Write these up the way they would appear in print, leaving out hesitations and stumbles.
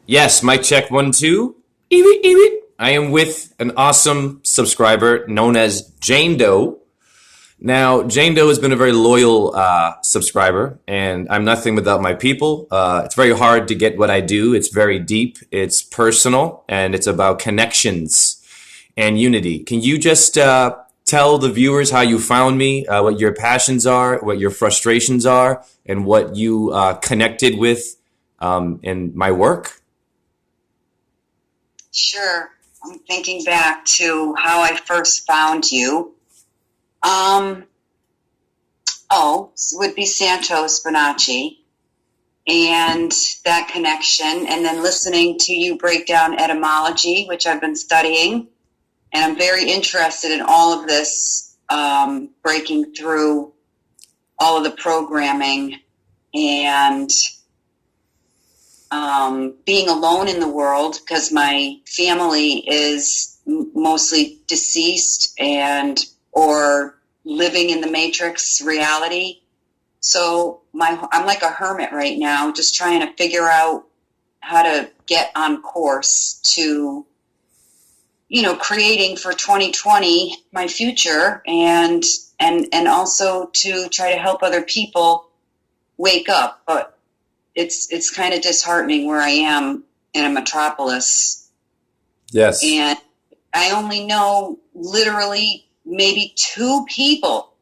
Yes, mic check 1, 2. Eewit, eewit. I am with an awesome subscriber known as Jane Doe. Now, Jane Doe has been a very loyal subscriber, and I'm nothing without my people. It's very hard to get what I do. It's very deep, it's personal, and it's about connections and unity. Can you just tell the viewers how you found me, what your passions are, what your frustrations are, and what you connected with in my work? Sure. I'm thinking back to how I first found you. It would be Santos Bonacci and that connection, and then listening to you break down etymology, which I've been studying, and I'm very interested in all of this, breaking through all of the programming and being alone in the world because my family is mostly deceased and or living in the matrix reality. So I'm like a hermit right now, just trying to figure out how to get on course to, creating for 2020 my future and also to try to help other people wake up. But it's kind of disheartening where I am in a metropolis. Yes. And I only know literally maybe two people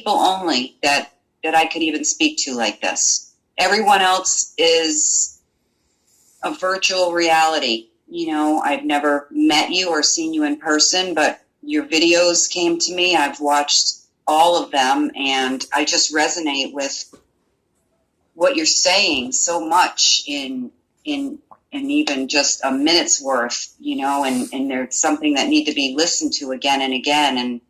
only that I could even speak to like this. Everyone else is a virtual reality. I've never met you or seen you in person, but your videos came to me. I've watched all of them, and I just resonate with what you're saying so much in even just a minute's worth, and there's something that need to be listened to again and again and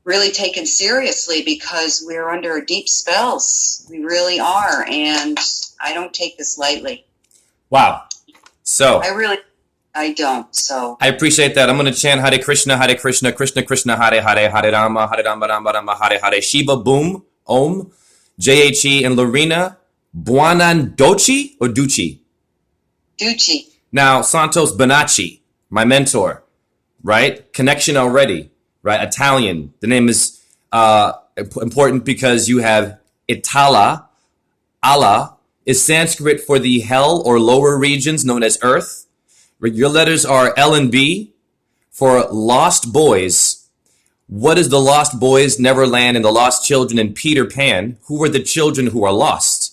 really taken seriously because we're under deep spells. We really are. And I don't take this lightly. Wow. So I don't. So I appreciate that. I'm going to chant Hare Krishna, Krishna Krishna, Hare Hare, Hare Rama, Rama Rama, Hare Hare, Shiva, Boom, Om, JHE, and Lorena, Buonan Doci or Ducci? Ducci. Now, Santos Bonacci, my mentor, right? Connection already, right? Italian. The name is important because you have Itala. Allah is Sanskrit for the hell or lower regions known as earth. Your letters are L and B for lost boys. What is the lost boys, Neverland, and the lost children in Peter Pan? Who are the children who are lost?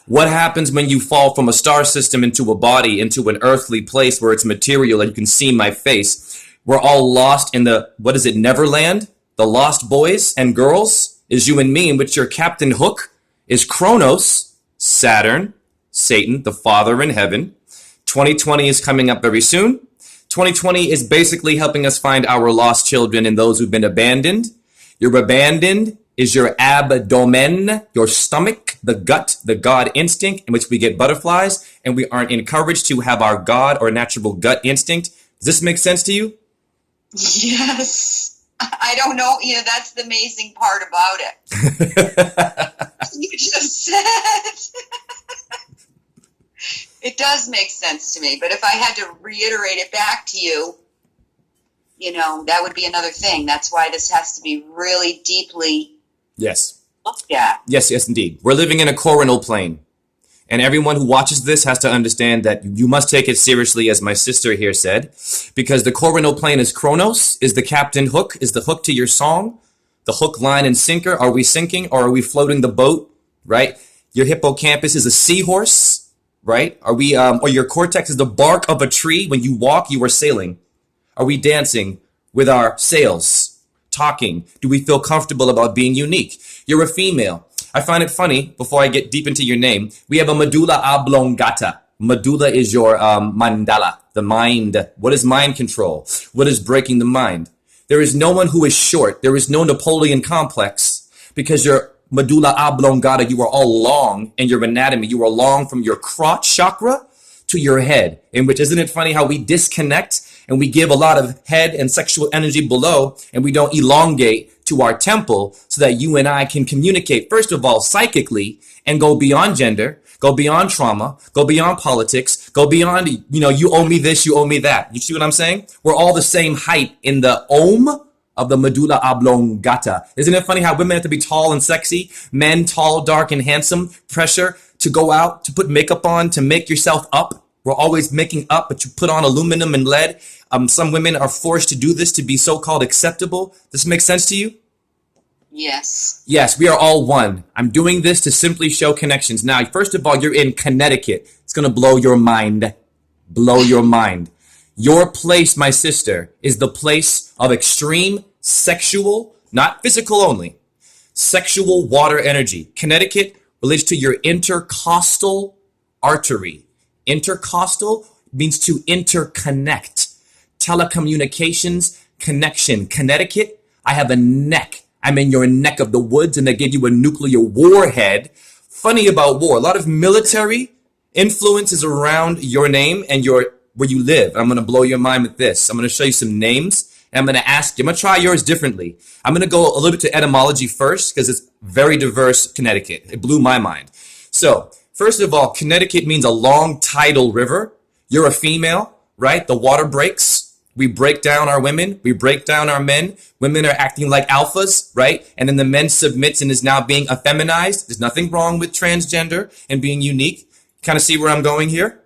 What happens when you fall from a star system into a body, into an earthly place where it's material and you can see my face? We're all lost in Neverland? The lost boys and girls is you and me, in which your Captain Hook is Kronos, Saturn, Satan, the Father in heaven. 2020 is coming up very soon. 2020 is basically helping us find our lost children and those who've been abandoned. You're abandoned is your abdomen, your stomach, the gut, the God instinct in which we get butterflies, and we aren't encouraged to have our God or natural gut instinct. Does this make sense to you? Yes. I don't know. That's the amazing part about it. You just said. It does make sense to me. But if I had to reiterate it back to you, that would be another thing. That's why this has to be really deeply looked at. Yes, indeed. We're living in a coronal plane. And everyone who watches this has to understand that you must take it seriously, as my sister here said, because the coronal plane is Kronos, is the Captain Hook, is the hook to your song, the hook, line, and sinker. Are we sinking or are we floating the boat, right? Your hippocampus is a seahorse, right? Are we, or your cortex is the bark of a tree. When you walk, you are sailing. Are we dancing with our sails? Talking? Do we feel comfortable about being unique? You're a female. I find it funny, before I get deep into your name, we have a medulla oblongata. Medulla is your mandala, the mind. What is mind control? What is breaking the mind? There is no one who is short. There is no Napoleon complex because your medulla oblongata, you are all long in your anatomy. You are long from your crotch chakra to your head, in which, isn't it funny how we disconnect and we give a lot of head and sexual energy below, and we don't elongate to our temple so that you and I can communicate, first of all, psychically, and go beyond gender. go beyond trauma, go beyond politics, go beyond, you owe me this, you owe me that. You see what I'm saying? We're all the same height in the ohm of the medulla oblongata. Isn't it funny how women have to be tall and sexy, men tall, dark, and handsome, pressure to go out, to put makeup on, to make yourself up. We're always making up, but you put on aluminum and lead. Some women are forced to do this to be so-called acceptable. Does this make sense to you? Yes. Yes, we are all one. I'm doing this to simply show connections. Now, first of all, you're in Connecticut. It's going to blow your mind. Blow your mind. Your place, my sister, is the place of extreme sexual, not physical only, sexual water energy. Connecticut relates to your intercostal artery. Intercostal means to interconnect. Telecommunications, connection. Connecticut, I have a neck. I'm in your neck of the woods, and they give you a nuclear warhead. Funny about war, a lot of military influence is around your name and where you live. I'm going to blow your mind with this. I'm going to show you some names, and I'm going to ask you. I'm going to try yours differently. I'm going to go a little bit to etymology first because it's very diverse, Connecticut. It blew my mind. So, first of all, Connecticut means a long tidal river. You're a female, right? The water breaks. We break down our women. We break down our men. Women are acting like alphas, right? And then the men submits and is now being effeminized. There's nothing wrong with transgender and being unique. Kind of see where I'm going here?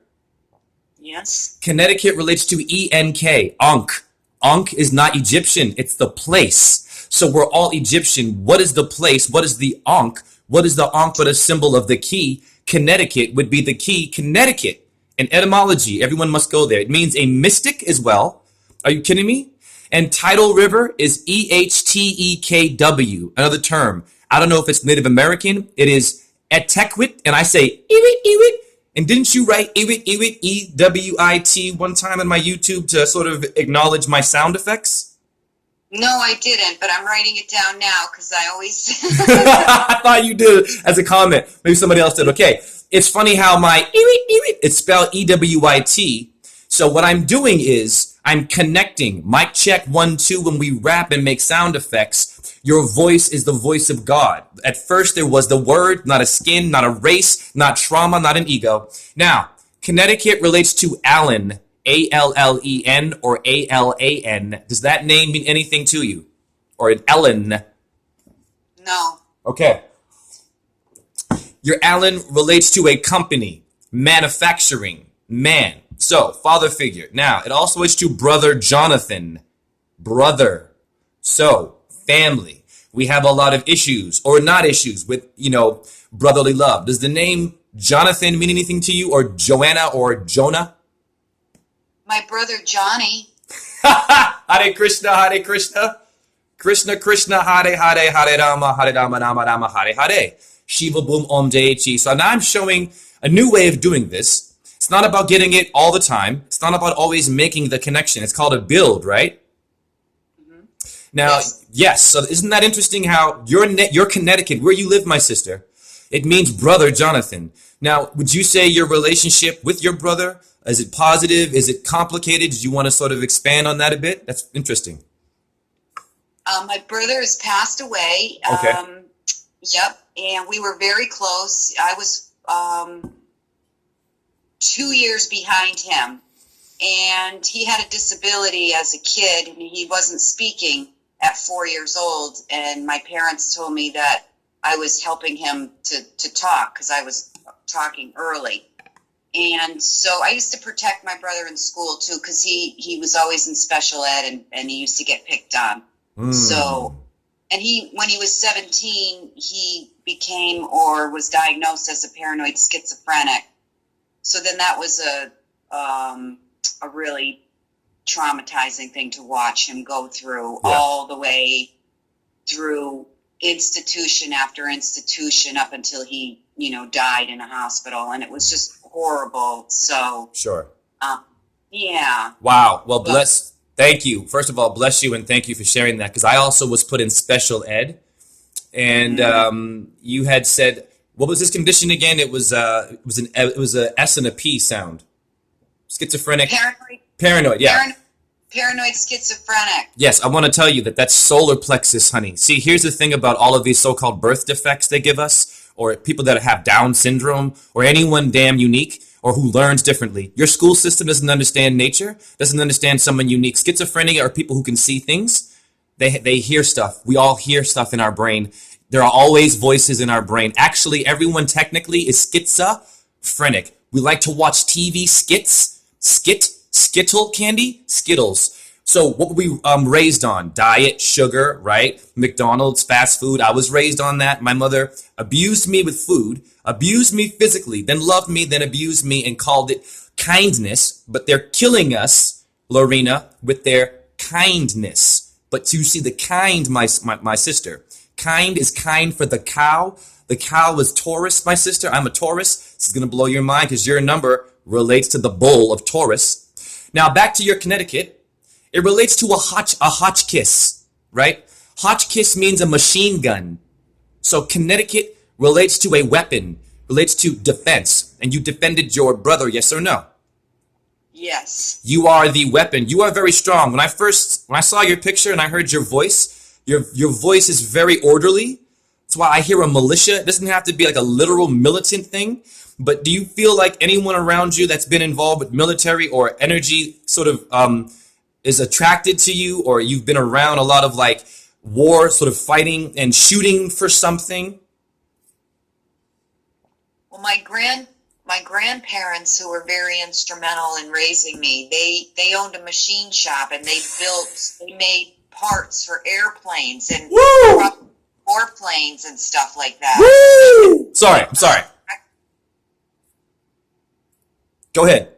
Yes. Connecticut relates to ENK, Ankh. Ankh is not Egyptian. It's the place. So we're all Egyptian. What is the place? What is the Ankh? What is the Ankh but a symbol of the key? Connecticut would be the key. Connecticut. In etymology, everyone must go there. It means a mystic as well. Are you kidding me? And tidal river is EHTEKW, another term. I don't know if it's Native American. It is Etekwit, and I say Iwit, Iwit. And didn't you write Iwit, Iwit, E-W-I-T one time on my YouTube to sort of acknowledge my sound effects? No, I didn't, but I'm writing it down now because I always... I thought you did as a comment. Maybe somebody else did. Okay. It's funny how my Iwit, Iwit, it's spelled E-W-I-T. So what I'm doing is I'm connecting. Mic check 1, 2 when we rap and make sound effects. Your voice is the voice of God. At first there was the word, not a skin, not a race, not trauma, not an ego. Now, Connecticut relates to Allen, A-L-L-E-N or A-L-A-N. Does that name mean anything to you? Or an Ellen? No. Okay. Your Allen relates to a company, manufacturing, man. So, father figure. Now, it also is to brother Jonathan. Brother. So, family. We have a lot of issues or not issues with, brotherly love. Does the name Jonathan mean anything to you, or Joanna or Jonah? My brother Johnny. Hare Krishna, Hare Krishna. Krishna Krishna, Hare Hare, Hare Rama, Hare Rama, Rama Rama, Hare Hare. Shiva Boom Om Deichi. So now I'm showing a new way of doing this. It's not about getting it all the time. It's not about always making the connection. It's called a build, right? Mm-hmm. Now, yes. So isn't that interesting how you're Connecticut, where you live, my sister, it means brother Jonathan. Now, would you say your relationship with your brother, is it positive? Is it complicated? Did you want to sort of expand on that a bit? That's interesting. My brother has passed away. Okay. Yep. And we were very close. I was 2 years behind him. And he had a disability as a kid, and he wasn't speaking at 4 years old. And my parents told me that I was helping him to talk because I was talking early. And so I used to protect my brother in school, too, because he was always in special ed, and he used to get picked on. So, and when he was 17, he became or was diagnosed as a paranoid schizophrenic. So then that was a really traumatizing thing to watch him go through, all the way through institution after institution up until he, died in a hospital. And it was just horrible. So, sure. Yeah. Wow. Well, thank you. First of all, bless you and thank you for sharing that, because I also was put in special ed, and you had said, what was this condition again? It was a S and a P sound. Schizophrenic. Paranoid. Yeah. Paranoid schizophrenic. Yes, I want to tell you that's solar plexus, honey. See, here's the thing about all of these so-called birth defects they give us, or people that have Down syndrome, or anyone damn unique, or who learns differently. Your school system doesn't understand nature, doesn't understand someone unique. Schizophrenia are people who can see things. They hear stuff. We all hear stuff in our brain. There are always voices in our brain. Actually, everyone technically is schizophrenic. We like to watch TV skits. Skittle candy? Skittles. So what were we raised on? Diet, sugar, right? McDonald's, fast food. I was raised on that. My mother abused me with food, abused me physically, then loved me, then abused me and called it kindness. But they're killing us, Lorena, with their kindness. But you see, the kind, my sister, kind is kind for the cow. The cow is Taurus, my sister. I'm a Taurus. This is going to blow your mind because your number relates to the bull of Taurus. Now back to your Connecticut. It relates to a Hotchkiss, right? Hotchkiss means a machine gun. So Connecticut relates to a weapon, relates to defense. And you defended your brother, yes or no? Yes. You are the weapon. You are very strong. When I saw your picture and I heard your voice, your voice is very orderly. That's why I hear a militia. It doesn't have to be like a literal militant thing. But do you feel like anyone around you that's been involved with military or energy sort of is attracted to you, or you've been around a lot of like war sort of fighting and shooting for something? Well, my grandparents, who were very instrumental in raising me, they owned a machine shop, and they made parts for airplanes and warplanes and stuff like that. Woo! I'm sorry. Go ahead.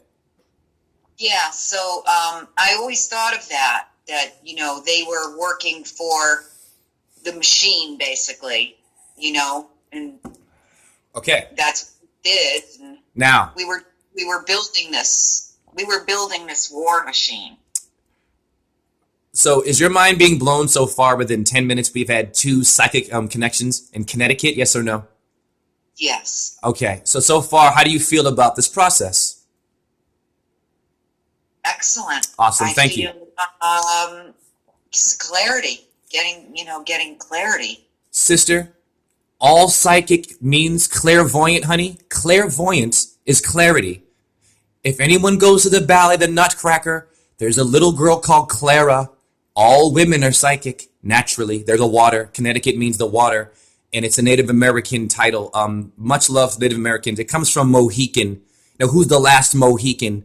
Yeah, so I always thought of that, you know, they were working for the machine, basically, you know, and okay, that's what we did. And now we were building this war machine. So is your mind being blown so far? Within 10 minutes, we've had 2 psychic connections in Connecticut, yes or no? Yes. Okay, so far, how do you feel about this process? Excellent. Awesome. Thank you. Clarity, getting clarity. Sister, all psychic means clairvoyant, honey. Clairvoyant is clarity. If anyone goes to the ballet, the Nutcracker, there's a little girl called Clara. All women are psychic, naturally. They're the water. Connecticut means the water, and it's a Native American title. Much loved Native Americans. It comes from Mohican. Now, who's the last Mohican?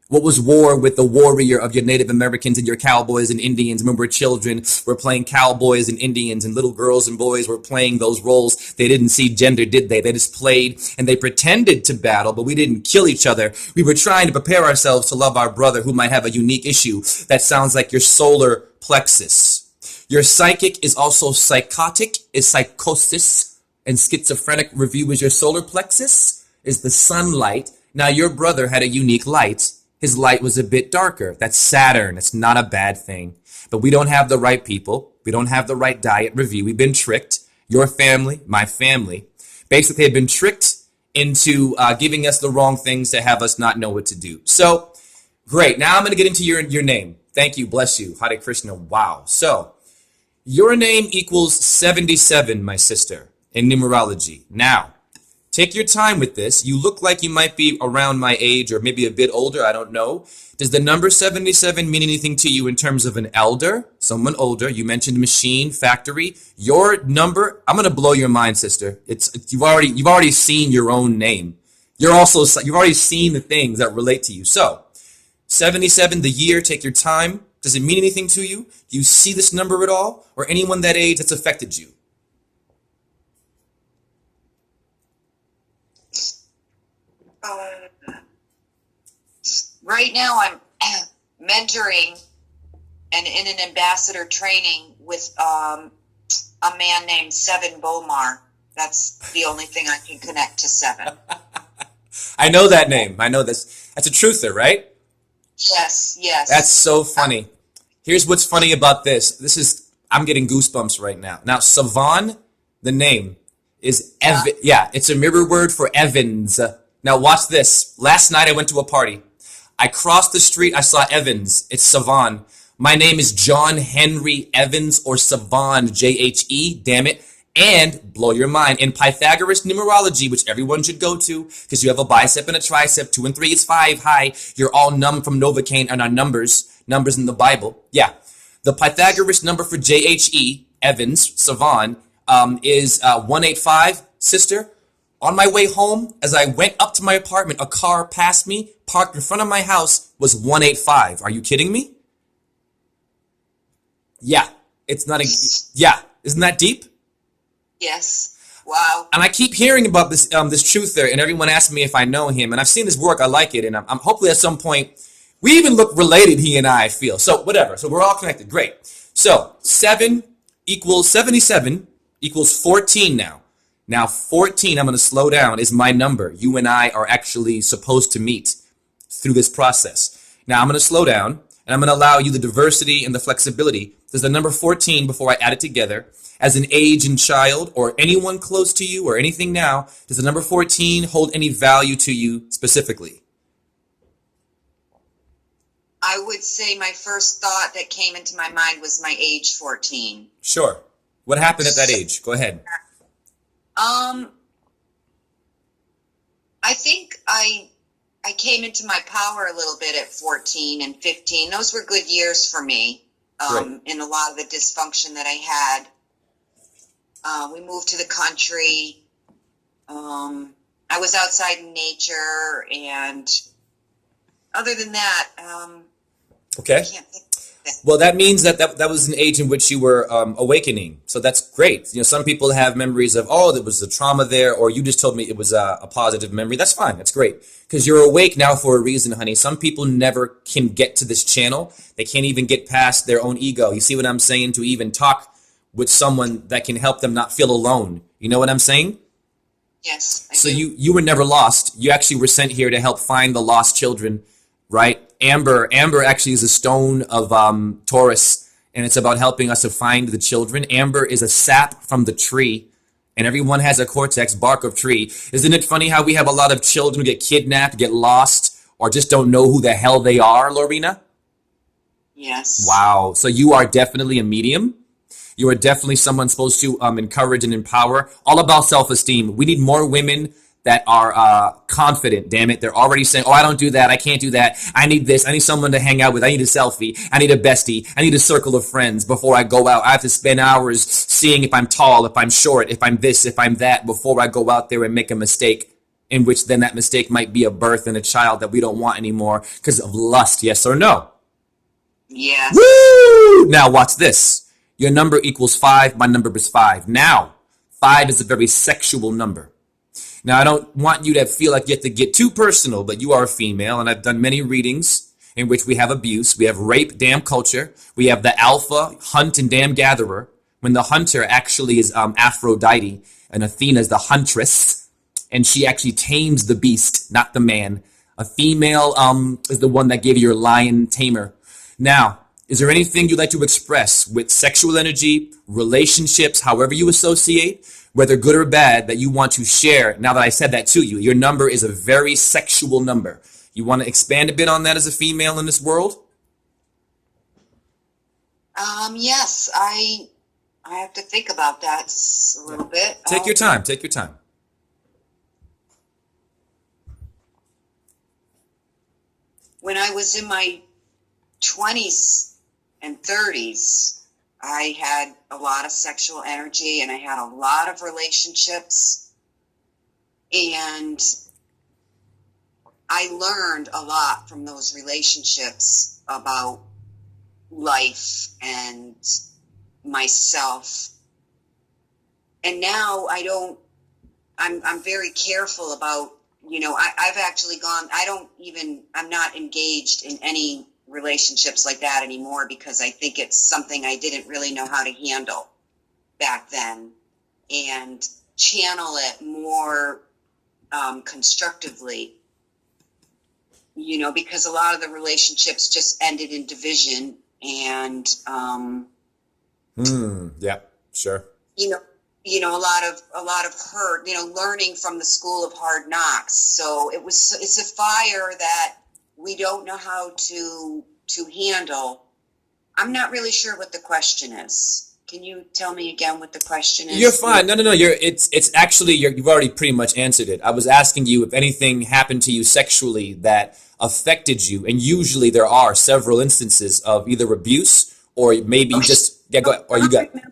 What was war with the warrior of your Native Americans and your cowboys and Indians? When we were children, we're playing cowboys and Indians, and little girls and boys were playing those roles. They didn't see gender, did they? They just played and they pretended to battle, but we didn't kill each other. We were trying to prepare ourselves to love our brother who might have a unique issue that sounds like your solar plexus. Your psychic is also psychotic, is psychosis, and schizophrenic review is your solar plexus, is the sunlight. Now, your brother had a unique light. His light was a bit darker. That's Saturn. It's not a bad thing. But we don't have the right people. We don't have the right diet review. We've been tricked. Your family, my family, basically have been tricked into giving us the wrong things to have us not know what to do. So, great. Now I'm going to get into your name. Thank you. Bless you. Hare Krishna. Wow. So, your name equals 77, my sister, in numerology. Now, take your time with this. You look like you might be around my age or maybe a bit older. I don't know. Does the number 77 mean anything to you in terms of an elder, someone older? You mentioned machine, factory. Your number, I'm going to blow your mind, sister. You've already seen your own name. You've already seen the things that relate to you. So, 77, the year, take your time. Does it mean anything to you? Do you see this number at all? Or anyone that age that's affected you? Right now, I'm mentoring and in an ambassador training with a man named Seven Bomar. That's the only thing I can connect to 7. I know that name. I know this. That's a truther, right? Yes, yes. That's so funny. Here's what's funny about this. I'm getting goosebumps right now. Now, Savan, the name, is Evan. Yeah, it's a mirror word for Evans. Now, watch this. Last night, I went to a party. I crossed the street. I saw Evans. It's Savan. My name is John Henry Evans, or Savan, J-H-E. Damn it. And blow your mind, in Pythagoras numerology, which everyone should go to, because you have a bicep and a tricep, 2 and 3 is 5, hi, you're all numb from Novocaine and our numbers in the Bible. Yeah. The Pythagoras number for JHE, Evans, Savan, is 185. Sister, on my way home, as I went up to my apartment, a car passed me, parked in front of my house, was 185. Are you kidding me? Yeah. It's not a, yeah. Isn't that deep? Yes. Wow. And I keep hearing about this this truther, and everyone asks me if I know him, and I've seen his work. I like it, and I'm hopefully at some point we even look related. He and I feel so whatever. So we're all connected. Great. So 7 equals 77 equals 14 now. Now 14. I'm going to slow down. Is my number. You and I are actually supposed to meet through this process. Now I'm going to slow down, and I'm going to allow you the diversity and the flexibility. There's the number 14 before I add it together. As an age and child, or anyone close to you, or anything now, does the number 14 hold any value to you specifically? I would say my first thought that came into my mind was my age 14. Sure. What happened at that age? Go ahead. I think I came into my power a little bit at 14 and 15. Those were good years for me, in a lot of the dysfunction that I had. We moved to the country. I was outside in nature, and other than that, Okay. I can't think of it. Well, that means that was an age in which you were awakening. So that's great. You know, some people have memories of, oh, there was a trauma there, or you just told me it was a positive memory. That's fine. That's great. Because you're awake now for a reason, honey. Some people never can get to this channel. They can't even get past their own ego. You see what I'm saying? To even talk with someone that can help them not feel alone. You know what I'm saying? Yes. So you were never lost. You actually were sent here to help find the lost children, right? Amber actually is a stone of Taurus, and it's about helping us to find the children. Amber is a sap from the tree, and everyone has a cortex, bark of tree. Isn't it funny how we have a lot of children who get kidnapped, get lost, or just don't know who the hell they are, Lorena? Yes. Wow. So you are definitely a medium. You are definitely someone supposed to encourage and empower. All about self-esteem. We need more women that are confident, damn it. They're already saying, oh, I don't do that. I can't do that. I need this. I need someone to hang out with. I need a selfie. I need a bestie. I need a circle of friends before I go out. I have to spend hours seeing if I'm tall, if I'm short, if I'm this, if I'm that, before I go out there and make a mistake, in which then that mistake might be a birth and a child that we don't want anymore because of lust, yes or no? Yes. Woo! Now watch this. Your number equals 5. My number is 5. Now, 5 is a very sexual number. Now, I don't want you to feel like you have to get too personal, but you are a female, and I've done many readings in which we have abuse. We have rape, damn culture. We have the alpha, hunt, and damn gatherer, when the hunter actually is Aphrodite, and Athena is the huntress, and she actually tames the beast, not the man. A female is the one that gave you your lion tamer. Now, is there anything you'd like to express with sexual energy, relationships, however you associate, whether good or bad, that you want to share now that I said that to you? Your number is a very sexual number. You want to expand a bit on that as a female in this world? Yes, I have to think about that a little bit. Take your time. Take your time. When I was in my 20s and 30s, I had a lot of sexual energy, and I had a lot of relationships, and I learned a lot from those relationships about life and myself. And now I'm very careful about, I've actually I'm not engaged in any relationships like that anymore, because I think it's something I didn't really know how to handle back then, and channel it more constructively, because a lot of the relationships just ended in division, and yeah, sure. A lot of hurt, learning from the school of hard knocks. So it's a fire that we don't know how to handle. I'm not really sure what the question is. Can you tell me again what the question is? You're fine. No. It's actually you've already pretty much answered it. I was asking you if anything happened to you sexually that affected you, and usually there are several instances of either abuse or maybe you just go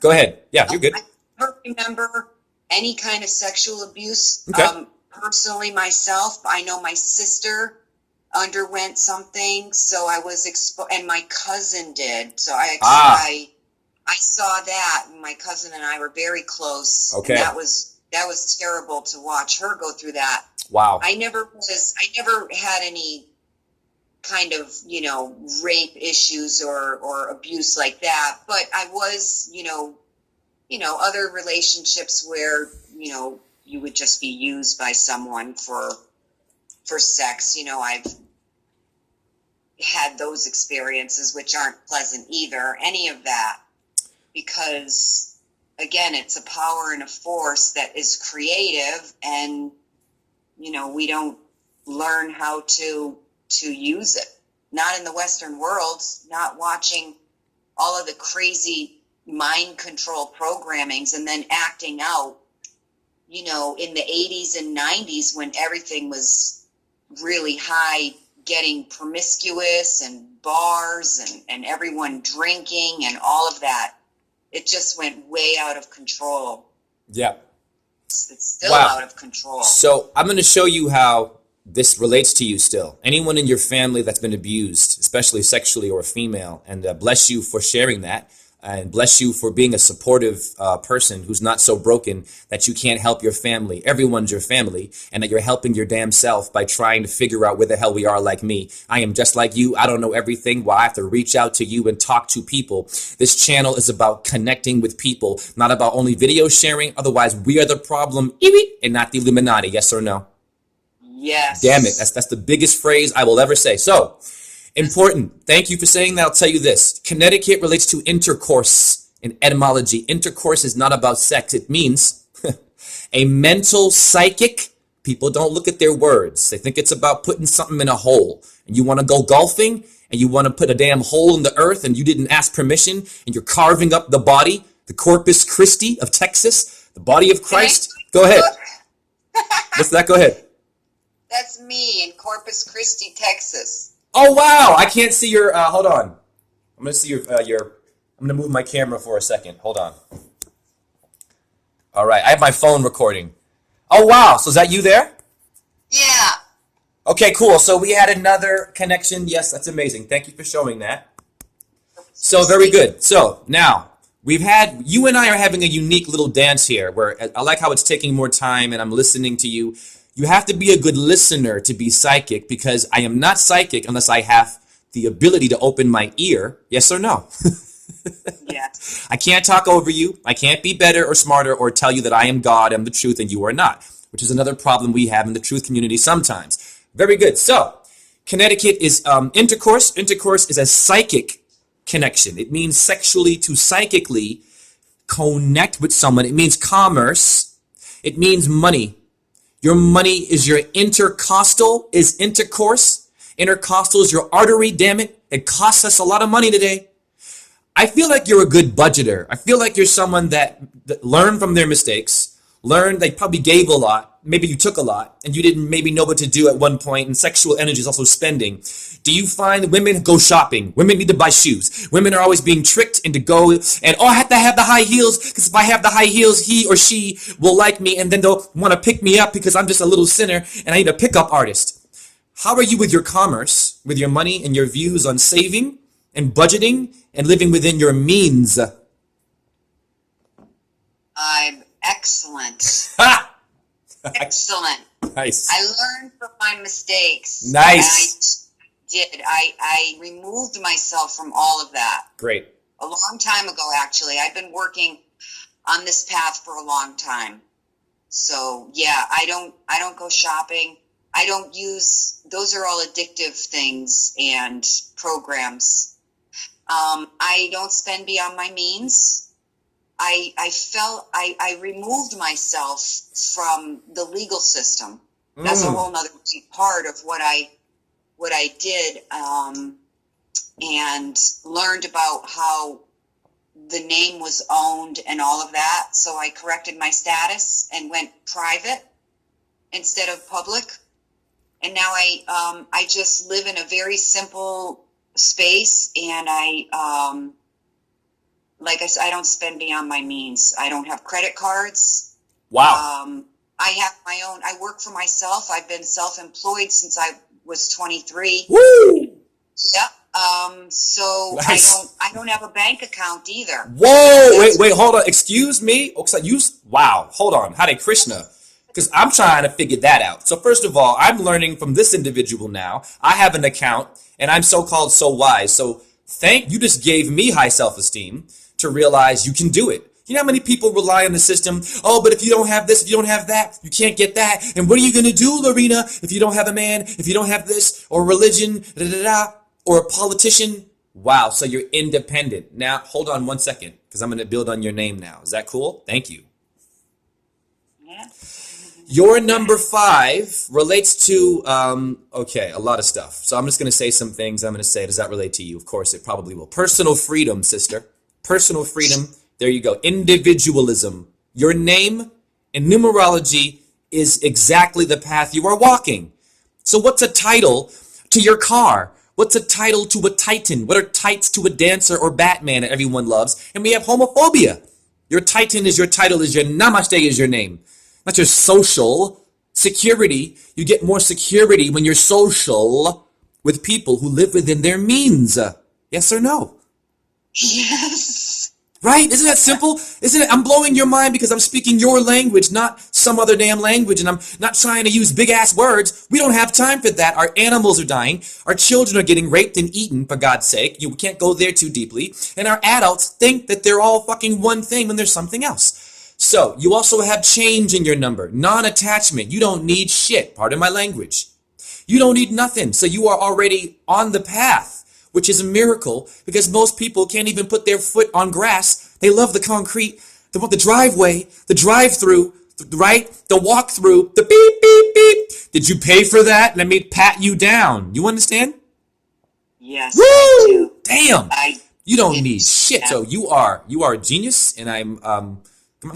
ahead. Yeah, you're good. I don't remember any kind of sexual abuse. Okay. Personally, myself, I know my sister underwent something, so I was exposed, and my cousin did. So I saw that, and my cousin and I were very close. Okay. And that was terrible to watch her go through that. Wow. I never had any kind of, rape issues or abuse like that, but I was, other relationships where, you would just be used by someone for sex. I've had those experiences, which aren't pleasant either, any of that, because again, it's a power and a force that is creative, and, we don't learn how to use it. Not in the Western world, not watching all of the crazy mind control programmings and then acting out, in the 80s and 90s when everything was really high, getting promiscuous and bars and everyone drinking and all of that. It just went way out of control. Yeah. It's still out of control. So I'm going to show you how this relates to you still. Anyone in your family that's been abused, especially sexually or female, and bless you for sharing that, and bless you for being a supportive person who's not so broken that you can't help your family. Everyone's your family, and that you're helping your damn self by trying to figure out where the hell we are like me. I am just like you. I don't know everything. Well, I have to reach out to you and talk to people. This channel is about connecting with people, not about only video sharing. Otherwise, we are the problem and not the Illuminati. Yes or no? Yes. Damn it. That's the biggest phrase I will ever say. So, important. Thank you for saying that. I'll tell you this. Connecticut relates to intercourse in etymology. Intercourse is not about sex. It means a mental psychic. People don't look at their words. They think it's about putting something in a hole. And you want to go golfing and you want to put a damn hole in the earth and you didn't ask permission and you're carving up the body, the Corpus Christi of Texas, the body of Christ. Go ahead. What's that? Go ahead. That's me in Corpus Christi, Texas. Oh, wow. I can't see your, hold on. I'm going to see I'm going to move my camera for a second. Hold on. All right. I have my phone recording. Oh, wow. So is that you there? Yeah. Okay, cool. So we had another connection. Yes, that's amazing. Thank you for showing that. So very good. So now you and I are having a unique little dance here where I like how it's taking more time and I'm listening to you. You have to be a good listener to be psychic because I am not psychic unless I have the ability to open my ear. Yes or no? Yeah. I can't talk over you. I can't be better or smarter or tell you that I am God, I'm the truth, and you are not, which is another problem we have in the truth community sometimes. Very good. So, Connecticut is intercourse. Intercourse is a psychic connection. It means sexually to psychically connect with someone. It means commerce. It means money. Your money is your intercostal, is intercourse. Intercostal is your artery, damn it. It costs us a lot of money today. I feel like you're a good budgeter. I feel like you're someone that learned from their mistakes, learned they probably gave a lot, maybe you took a lot, and you didn't maybe know what to do at one point, and sexual energy is also spending. Do you find women go shopping? Women need to buy shoes. Women are always being tricked into go and, I have to have the high heels because if I have the high heels, he or she will like me and then they'll want to pick me up because I'm just a little sinner and I need a pickup artist. How are you with your commerce, with your money and your views on saving and budgeting and living within your means? I'm excellent. Ha! Excellent. Nice. I learned from my mistakes. Nice. I removed myself from all of that. Great. A long time ago, actually. I've been working on this path for a long time. So yeah, I don't go shopping. I don't use, those are all addictive things and programs. I don't spend beyond my means. I removed myself from the legal system. That's a whole nother part of what I did, and learned about how the name was owned and all of that. So I corrected my status and went private instead of public. And now I just live in a very simple space, and like I said, I don't spend beyond my means. I don't have credit cards. Wow. I have my own. I work for myself. I've been self-employed since I was 23. Woo! Yep. So Nice. I don't have a bank account either. Whoa! Wait, hold on. Excuse me. Wow. Hold on. Hare Krishna. Because I'm trying to figure that out. So first of all, I'm learning from this individual now. I have an account, and I'm so-called so wise. So you just gave me high self-esteem to realize you can do it. You know how many people rely on the system? Oh, but if you don't have this, if you don't have that, you can't get that. And what are you going to do, Lorena, if you don't have a man, if you don't have this, or religion, or a politician? Wow, so you're independent. Now, hold on one second, because I'm going to build on your name now. Is that cool? Thank you. Yeah. Your number 5 relates to, a lot of stuff. So I'm just going to say some things. I'm going to say, does that relate to you? Of course, it probably will. Personal freedom, sister. Personal freedom. There you go. Individualism. Your name in numerology is exactly the path you are walking. So what's a title to your car? What's a title to a titan? What are tights to a dancer or Batman that everyone loves? And we have homophobia. Your titan is your title, is your namaste is your name. Not your social security. You get more security when you're social with people who live within their means. Yes or no? Yes. Right? Isn't that simple? Isn't it? I'm blowing your mind because I'm speaking your language, not some other damn language, and I'm not trying to use big ass words. We don't have time for that. Our animals are dying. Our children are getting raped and eaten, for God's sake. You can't go there too deeply. And our adults think that they're all fucking one thing when there's something else. So, you also have change in your number. Non-attachment. You don't need shit. Pardon my language. You don't need nothing. So you are already on the path, which is a miracle because most people can't even put their foot on grass. They love the concrete. They want the driveway, the drive-through, right? The walk-through, the beep, beep, beep. Did you pay for that? Let me pat you down. You understand? Yes, I Woo! do. Damn. You don't did need shit. that. So you are a genius, and I'm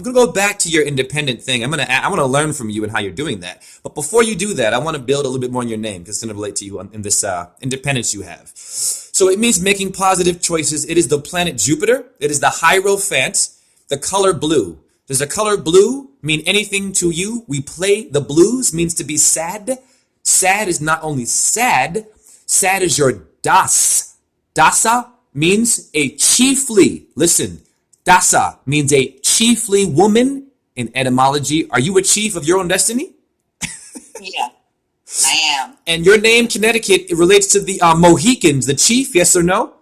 gonna go back to your independent thing. I want to learn from you and how you're doing that. But before you do that, I want to build a little bit more on your name because it's gonna relate to you in this independence you have. So it means making positive choices. It is the planet Jupiter. It is the Hierophant. The color blue. Does the color blue mean anything to you? We play the blues means to be sad. Sad is not only sad. Sad is your das. Dasa means a chiefly. Listen. Dasa means a chiefly woman in etymology. Are you a chief of your own destiny? Yeah, I am. And your name, Connecticut, it relates to the Mohicans, the chief, yes or no?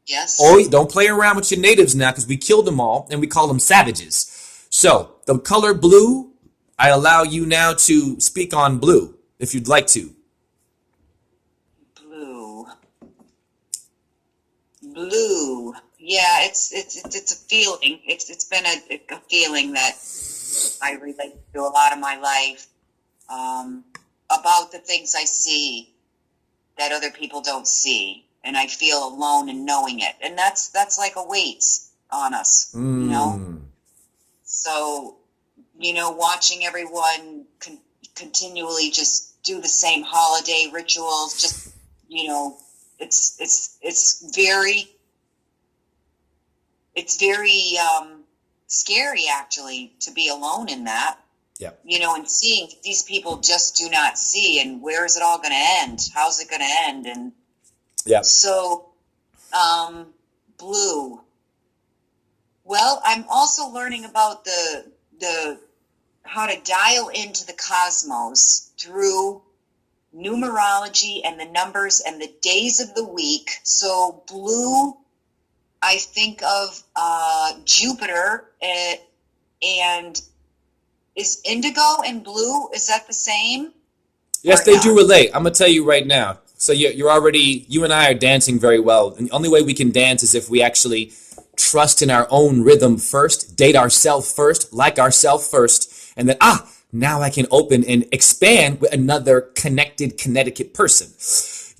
Yes. Oh, don't play around with your natives now because we killed them all and we call them savages. So the color blue, I allow you now to speak on blue if you'd like to. Blue. Yeah, it's a feeling. It's been a feeling that I relate to a lot of my life, about the things I see that other people don't see, and I feel alone in knowing it, and that's like a weight on us, you know. So, watching everyone continually just do the same holiday rituals, just it's very scary actually to be alone in that. Yeah. And seeing these people just do not see, and where is it all going to end? How's it going to end? And yeah. So, blue. Well, I'm also learning about the how to dial into the cosmos through numerology and the numbers and the days of the week. So blue, I think of Jupiter, and is indigo and blue, is that the same? Yes, Or they not? do relate. I'm going to tell you right now. So you and I are dancing very well. And the only way we can dance is if we actually trust in our own rhythm first, date ourselves first, like ourselves first, and then, now I can open and expand with another connected Connecticut person.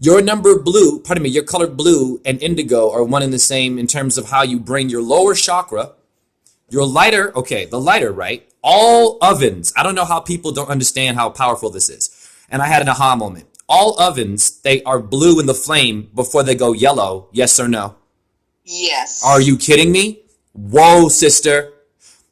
Your color blue and indigo are one and the same in terms of how you bring your lower chakra, your lighter, okay, the lighter, right? All ovens, I don't know how people don't understand how powerful this is. And I had an aha moment. All ovens, they are blue in the flame before they go yellow, yes or no? Yes. Are you kidding me? Whoa, sister.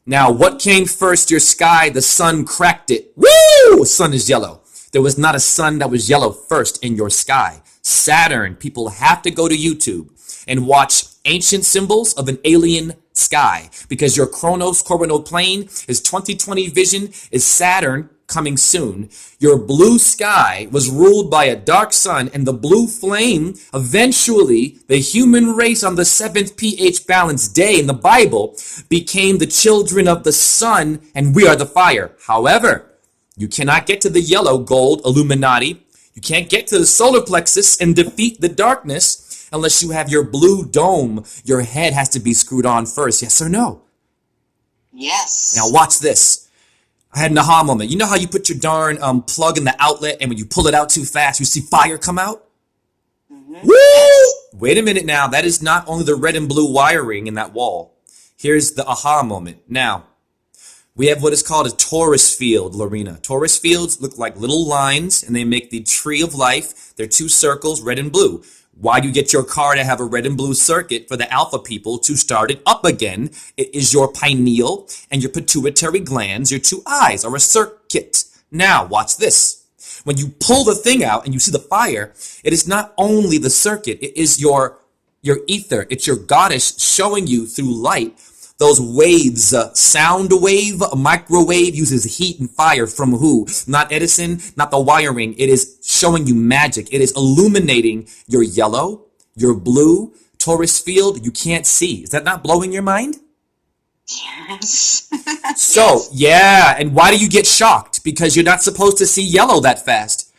Now, what came first? Your sky, the sun cracked it. Woo! Sun is yellow. There was not a sun that was yellow first in your sky. Saturn, people have to go to YouTube and watch ancient symbols of an alien sky because your Chronos coronal plane is 2020 vision is Saturn coming soon. Your blue sky was ruled by a dark sun, and the blue flame, eventually, the human race on the seventh pH balance day in the Bible became the children of the sun, and we are the fire. However, you cannot get to the yellow gold Illuminati. You can't get to the solar plexus and defeat the darkness unless you have your blue dome. Your head has to be screwed on first. Yes or no? Yes. Now watch this. I had an aha moment. You know how you put your darn plug in the outlet, and when you pull it out too fast, you see fire come out? Mm-hmm. Woo! Wait a minute now. That is not only the red and blue wiring in that wall. Here's the aha moment. Now, we have what is called a torus field, Lorena. Torus fields look like little lines, and they make the tree of life. They're two circles, red and blue. Why do you get your car to have a red and blue circuit for the alpha people to start it up again? It is your pineal and your pituitary glands, your two eyes are a circuit. Now, watch this. When you pull the thing out and you see the fire, it is not only the circuit, it is your ether. It's your goddess showing you through light those waves, sound wave, a microwave uses heat and fire from who? Not Edison, not the wiring. It is showing you magic. It is illuminating your yellow, your blue, torus field you can't see. Is that not blowing your mind? Yes. So, yeah, and why do you get shocked? Because you're not supposed to see yellow that fast.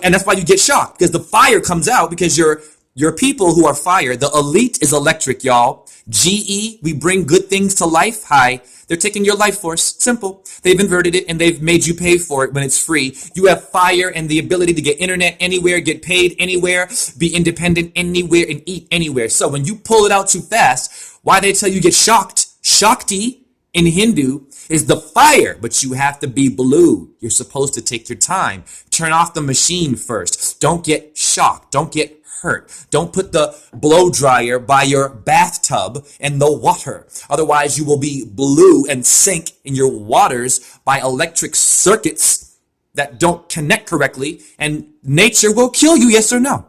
And that's why you get shocked, because the fire comes out because your people who are fire, the elite is electric, y'all. GE, we bring good things to life. Hi. They're taking your life force. Simple. They've inverted it and they've made you pay for it when it's free. You have fire and the ability to get internet anywhere, get paid anywhere, be independent anywhere, and eat anywhere. So when you pull it out too fast, why they tell you get shocked? Shakti in Hindu is the fire, but you have to be blue. You're supposed to take your time. Turn off the machine first. Don't get shocked. Don't get hurt. Don't put the blow dryer by your bathtub and the water. Otherwise, you will be blue and sink in your waters by electric circuits that don't connect correctly, and nature will kill you, yes or no?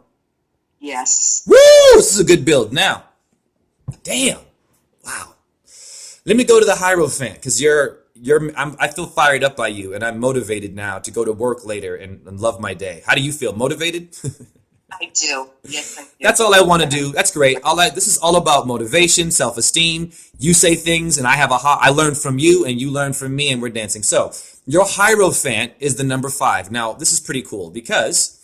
Yes. Woo! This is a good build. Now, damn. Wow. Let me go to the Hierophant, because I feel fired up by you, and I'm motivated now to go to work later and love my day. How do you feel? Motivated? I do. Yes, I do. That's all I want to do. That's great. This is all about motivation, self-esteem. You say things, and I learn from you, and you learn from me, and we're dancing. So your Hierophant is the number 5. Now, this is pretty cool because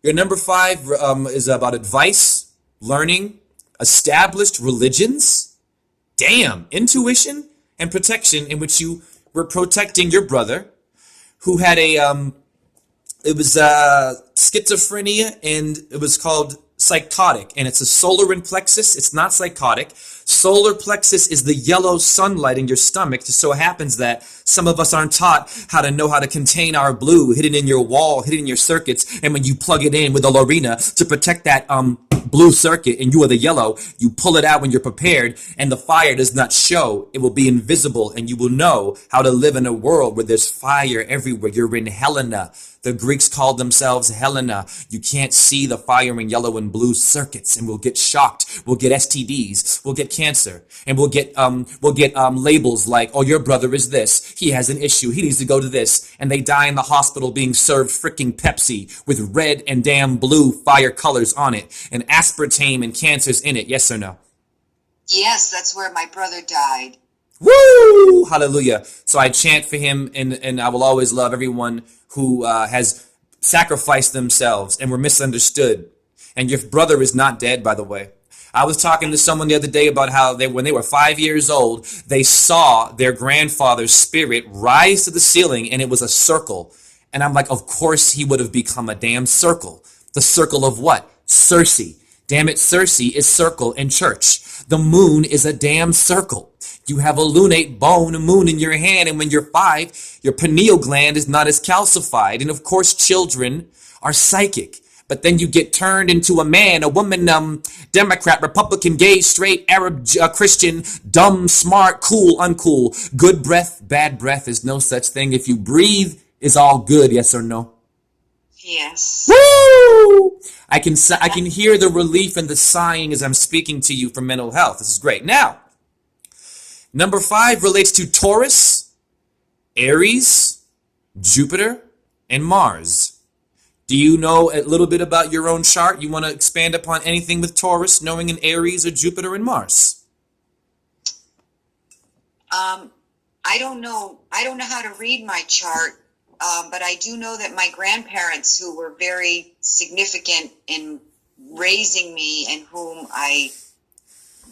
your number 5 is about advice, learning, established religions, intuition, and protection, in which you were protecting your brother who had it was schizophrenia, and it was called psychotic, and it's a solar plexus. It's not psychotic. Solar plexus is the yellow sunlight in your stomach. Just so happens that some of us aren't taught how to contain our blue hidden in your wall, hidden in your circuits, and when you plug it in with a Lorena to protect that blue circuit, and you are the yellow, you pull it out when you're prepared, and the fire does not show. It will be invisible, and you will know how to live in a world where there's fire everywhere. You're in Helena. The Greeks called themselves Helena. You can't see the fire in yellow and blue circuits, and we'll get shocked. We'll get STDs. We'll get cancer, and we'll get labels like, "Oh, your brother is this. He has an issue. He needs to go to this," and they die in the hospital being served freaking Pepsi with red and damn blue fire colors on it, and aspartame and cancers in it. Yes or no? Yes, that's where my brother died. Woo! Hallelujah. So I chant for him, and I will always love everyone who has sacrificed themselves and were misunderstood. And your brother is not dead, by the way. I was talking to someone the other day about how when they were 5 years old, they saw their grandfather's spirit rise to the ceiling, and it was a circle. And I'm like, of course he would have become a damn circle. The circle of what? Circe. Damn it, Circe is circle in church. The moon is a damn circle. You have a lunate bone, a moon in your hand, and when you're 5, your pineal gland is not as calcified. And of course, children are psychic. But then you get turned into a man, a woman, Democrat, Republican, gay, straight, Arab, Christian, dumb, smart, cool, uncool. Good breath, bad breath is no such thing. If you breathe, is all good, yes or no? Yes. Woo! I can hear the relief and the sighing as I'm speaking to you for mental health. This is great. Now, number 5 relates to Taurus, Aries, Jupiter, and Mars. Do you know a little bit about your own chart? You want to expand upon anything with Taurus, knowing an Aries or Jupiter and Mars? I don't know. I don't know how to read my chart, but I do know that my grandparents, who were very significant in raising me and whom I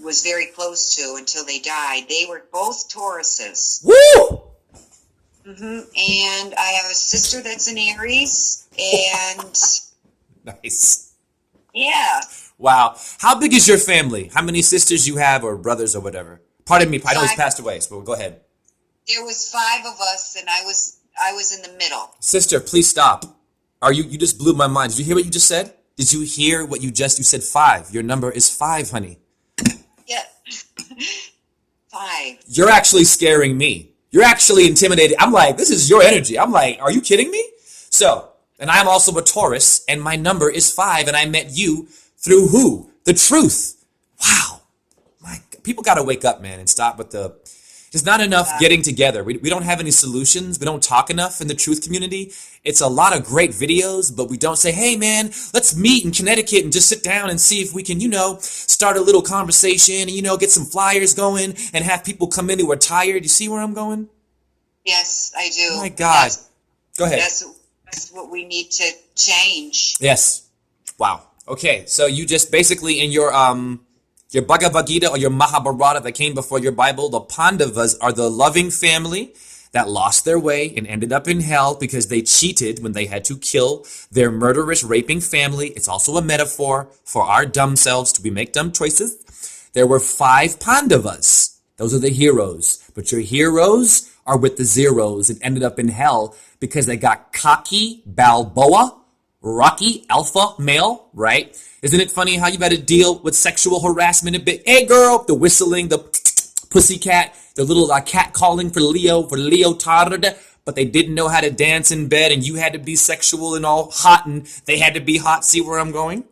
was very close to until they died, they were both Tauruses. Woo! And I have a sister that's an Aries, and Nice. yeah. Wow. How big is your family? How many sisters you have or brothers or whatever? Pardon me, I know he's 5. passed away, so go ahead. There was 5 of us, and I was in the middle. Sister, please stop. You just blew my mind. Did you hear what you just said? Did you hear what you said 5. Your number is 5, honey. Yeah. 5. You're actually scaring me. You're actually intimidated. I'm like, this is your energy. I'm like, are you kidding me? So, and I'm also a Taurus, and my number is 5, and I met you through who? The truth. Wow. People got to wake up, man, and stop with the... There's not enough getting together. We don't have any solutions. We don't talk enough in the truth community. It's a lot of great videos, but we don't say, hey, man, let's meet in Connecticut and just sit down and see if we can, start a little conversation and, get some flyers going and have people come in who are tired. You see where I'm going? Yes, I do. Oh, my God. Go ahead. That's what we need to change. Yes. Wow. Okay, so you just basically in your Bhagavad Gita or your Mahabharata that came before your Bible, the Pandavas are the loving family that lost their way and ended up in hell because they cheated when they had to kill their murderous, raping family. It's also a metaphor for our dumb selves to make dumb choices. There were 5 Pandavas. Those are the heroes. But your heroes are with the zeros and ended up in hell because they got cocky, Balboa, Rocky, alpha male, right? Isn't it funny how you got to deal with sexual harassment a bit? Hey, girl, the whistling, the pussycat, the little cat calling for Leotard, but they didn't know how to dance in bed, and you had to be sexual and all hot, and they had to be hot. See where I'm going?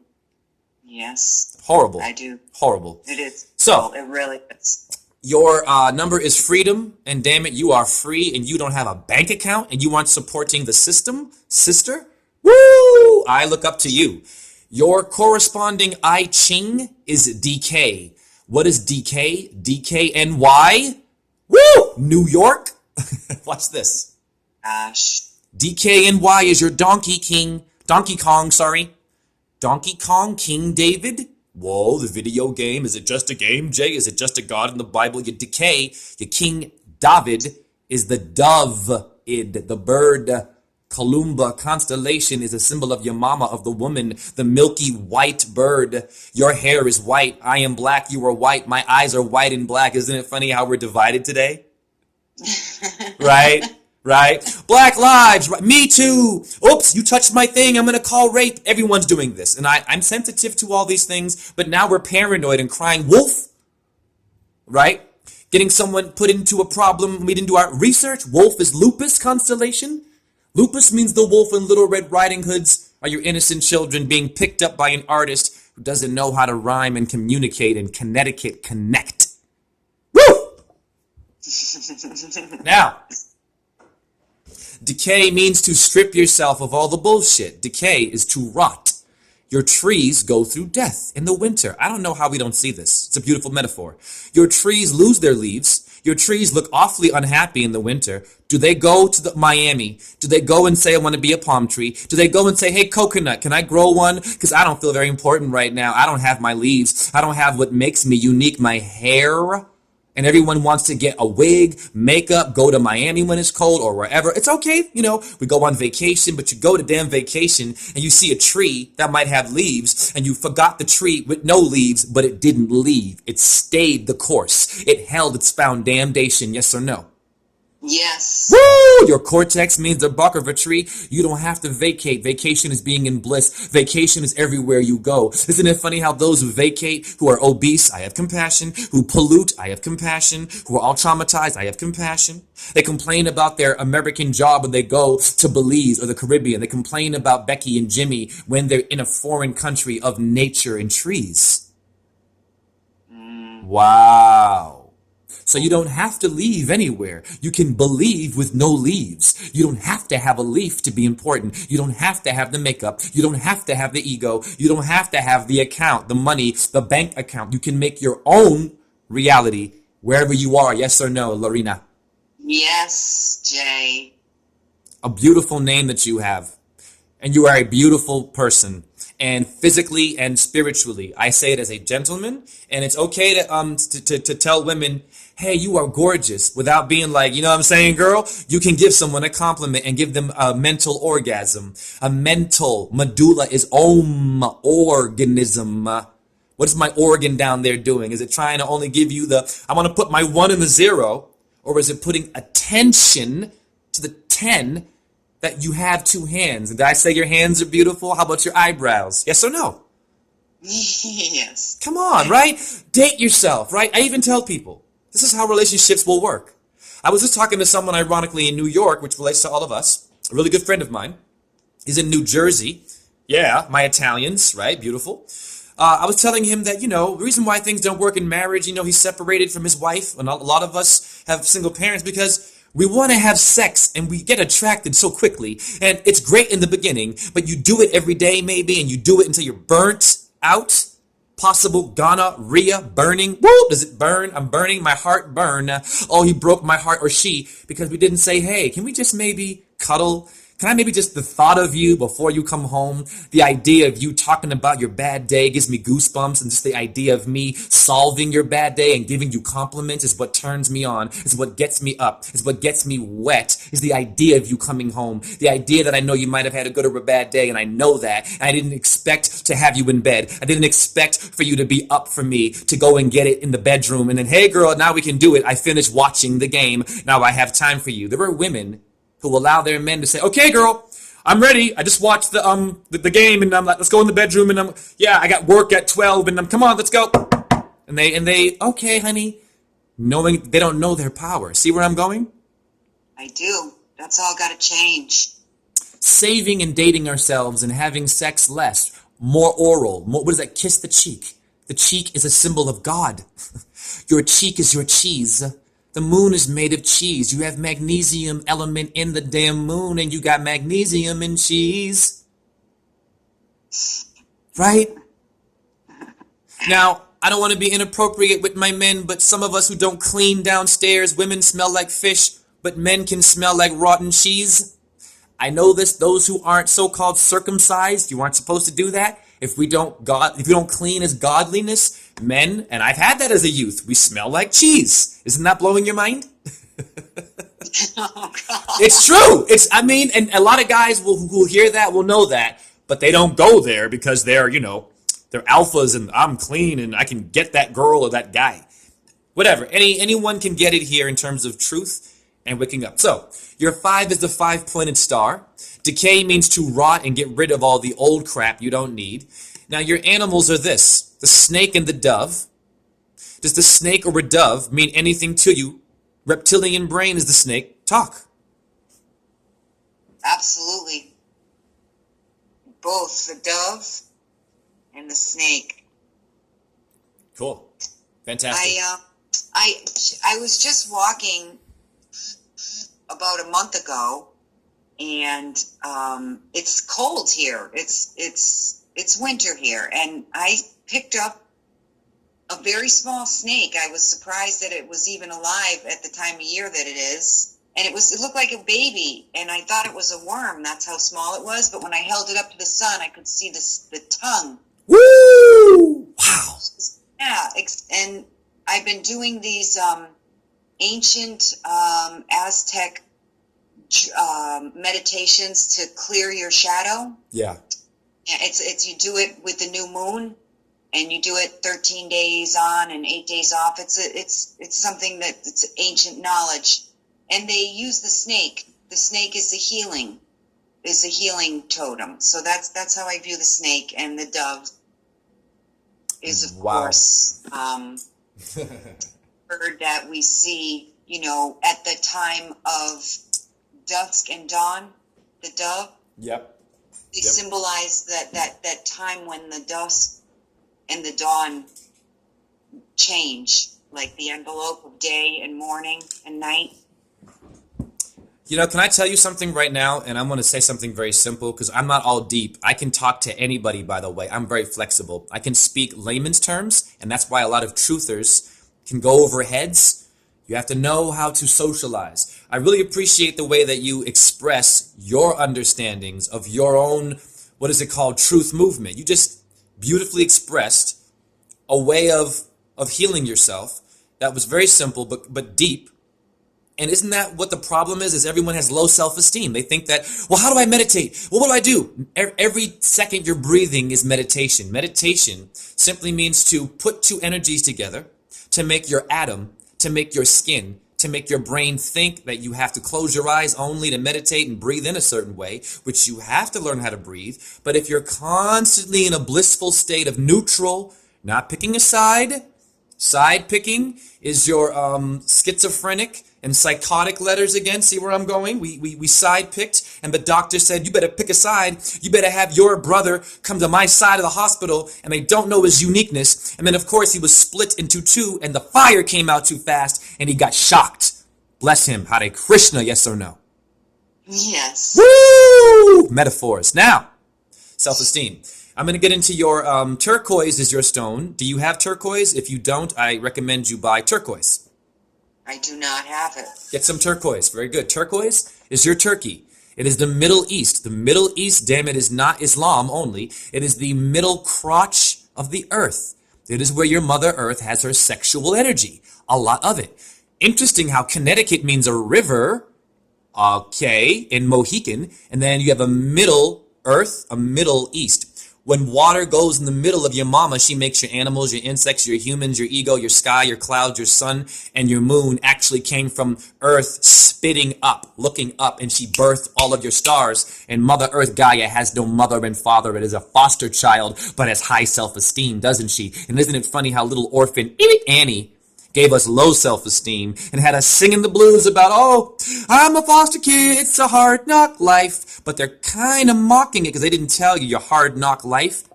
Yes. Horrible. I do. Horrible. It is. So, it really is. Your number is freedom, and damn it, you are free, and you don't have a bank account, and you aren't supporting the system, sister? Woo! I look up to you. Your corresponding I Ching is DK. What is DK? DKNY? Woo! New York? Watch this. Gosh. DKNY is your Donkey Kong, sorry. Donkey Kong, King David? Whoa, the video game. Is it just a game, Jay? Is it just a god in the Bible? Your decay, your King David is the dove, the bird. Columba constellation is a symbol of your mama, of the woman, the milky white bird. Your hair is white. I am black. You are white. My eyes are white and black. Isn't it funny how we're divided today? Right? Right? Black lives. Right? Me too. Oops, you touched my thing. I'm going to call rape. Everyone's doing this. And I'm sensitive to all these things, but now we're paranoid and crying wolf. Right? Getting someone put into a problem. We didn't do our research. Wolf is lupus constellation. Lupus means the wolf in Little Red Riding Hoods are your innocent children being picked up by an artist who doesn't know how to rhyme and communicate and Connecticut connect. Woo! Now, decay means to strip yourself of all the bullshit. Decay is to rot. Your trees go through death in the winter. I don't know how we don't see this. It's a beautiful metaphor. Your trees lose their leaves. Your trees look awfully unhappy in the winter. Do they go to Miami? Do they go and say, I want to be a palm tree? Do they go and say, hey, coconut, can I grow one? Because I don't feel very important right now. I don't have my leaves. I don't have what makes me unique, my hair. and everyone wants to get a wig, makeup, go to Miami when it's cold or wherever. It's okay, we go on vacation, but you go to damn vacation and you see a tree that might have leaves and you forgot the tree with no leaves, but it didn't leave. It stayed the course. It held its foundation, yes or no? Yes. Woo! Your cortex means the bark of a tree. You don't have to vacate. Vacation is being in bliss. Vacation is everywhere you go. Isn't it funny how those who vacate, who are obese, I have compassion. Who pollute, I have compassion. Who are all traumatized, I have compassion. They complain about their American job when they go to Belize or the Caribbean. They complain about Becky and Jimmy when they're in a foreign country of nature and trees. Wow. So you don't have to leave anywhere. You can believe with no leaves. You don't have to have a leaf to be important. You don't have to have the makeup. You don't have to have the ego. You don't have to have the account, the money, the bank account. You can make your own reality wherever you are. Yes or no, Lorena? Yes, Jay. A beautiful name that you have. And you are a beautiful person. And physically and spiritually. I say it as a gentleman. And it's okay to tell women, hey, you are gorgeous, without being like, you know what I'm saying, girl? You can give someone a compliment and give them a mental orgasm. A mental medulla is organism. What's my organ down there doing? Is it trying to only give you I want to put my 1 and the 0, or is it putting attention to the 10 that you have 2 hands? Did I say your hands are beautiful? How about your eyebrows? Yes or no? Yes. Come on, right? Date yourself, right? I even tell people, this is how relationships will work. I was just talking to someone, ironically, in New York, which relates to all of us. A really good friend of mine. He's in New Jersey. Yeah, my Italians, right? Beautiful. I was telling him that, the reason why things don't work in marriage, he's separated from his wife, and a lot of us have single parents because we want to have sex and we get attracted so quickly. And it's great in the beginning, but you do it every day maybe, and you do it until you're burnt out. Possible gonorrhea, burning. Woo! Does it burn? I'm burning. My heart burn. Oh, he broke my heart, or she, because we didn't say, hey, can we just maybe cuddle? Can I maybe just the thought of you before you come home, the idea of you talking about your bad day gives me goosebumps, and just the idea of me solving your bad day and giving you compliments is what turns me on, is what gets me up, is what gets me wet, is the idea of you coming home, the idea that I know you might have had a good or a bad day, and I know that, and I didn't expect to have you in bed. I didn't expect for you to be up for me, to go and get it in the bedroom, and then, hey girl, now we can do it. I finished watching the game. Now I have time for you. There are women who allow their men to say, okay, girl, I'm ready. I just watched the game, and I'm like, let's go in the bedroom, and I got work at 12, and come on, let's go. And they, okay, honey, knowing they don't know their power. See where I'm going? I do. That's all got to change. Saving and dating ourselves and having sex less, more oral. What is that? Kiss the cheek. The cheek is a symbol of God. Your cheek is your cheese. The moon is made of cheese. You have magnesium element in the damn moon, and you got magnesium in cheese. Right? Now, I don't want to be inappropriate with my men, but some of us who don't clean downstairs, women smell like fish, but men can smell like rotten cheese. I know this, those who aren't so-called circumcised, you aren't supposed to do that. If we don't clean as godliness, men, and I've had that as a youth, we smell like cheese. Isn't that blowing your mind? Oh, God. It's true. And a lot of guys who hear that will know that, but they don't go there because they're alphas and I'm clean and I can get that girl or that guy. Whatever. Anyone can get it here in terms of truth and waking up. So, your 5 is the 5-pointed star. Decay means to rot and get rid of all the old crap you don't need. Now, your animals are this: the snake and the dove. Does the snake or a dove mean anything to you? Reptilian brain is the snake. Talk. Absolutely. Both the dove and the snake. Cool. Fantastic. I was just walking about a month ago, and it's cold here. It's winter here, and I picked up a very small snake. I was surprised that it was even alive at the time of year that it is. And it looked like a baby, and I thought it was a worm. That's how small it was. But when I held it up to the sun, I could see the tongue. Woo! Wow. Yeah, and I've been doing these ancient Aztec meditations to clear your shadow. Yeah. It's you do it with the new moon, and you do it 13 days on and 8 days off. It's something that it's ancient knowledge, and they use the snake. The snake is a healing totem. So that's how I view the snake, and the dove is of course bird that we see, at the time of dusk and dawn. The dove. Yep. They symbolize that time when the dusk and the dawn change, like the envelope of day and morning and night. Can I tell you something right now? And I'm going to say something very simple because I'm not all deep. I can talk to anybody, by the way. I'm very flexible. I can speak layman's terms, and that's why a lot of truthers can go over heads. You have to know how to socialize. I really appreciate the way that you express your understandings of your own, what is it called, truth movement. You just beautifully expressed a way of healing yourself that was very simple but deep. And isn't that what the problem is everyone has low self-esteem. They think that, well, how do I meditate? Well, what do I do? Every second you're breathing is meditation. Meditation simply means to put two energies together to make your atom, to make your skin, to make your brain think that you have to close your eyes only to meditate and breathe in a certain way, which you have to learn how to breathe. But if you're constantly in a blissful state of neutral, not picking a side picking is your schizophrenic and psychotic letters again. See where I'm going? We side picked, and the doctor said, you better pick a side. You better have your brother come to my side of the hospital, and they don't know his uniqueness. And then, of course, he was split into two, and the fire came out too fast, and he got shocked. Bless him. Hare Krishna, yes or no? Yes. Woo! Metaphors. Now, self-esteem. I'm going to get into your turquoise is your stone. Do you have turquoise? If you don't, I recommend you buy turquoise. I do not have it. Get some turquoise. Very good. Turquoise is your turkey. It is the Middle East. The Middle East, damn it, is not Islam only. It is the middle crotch of the earth. It is where your Mother Earth has her sexual energy. A lot of it. Interesting how Connecticut means a river, okay, in Mohican, and then you have a middle earth, a Middle East. When water goes in the middle of your mama, she makes your animals, your insects, your humans, your ego, your sky, your clouds, your sun, and your moon actually came from Earth spitting up, looking up, and she birthed all of your stars. And Mother Earth Gaia has no mother and father. It is a foster child, but has high self-esteem, doesn't she? And isn't it funny how little orphan Annie gave us low self-esteem and had us singing the blues about, oh, I'm a foster kid, it's a hard knock life. But they're kind of mocking it because they didn't tell you your hard knock life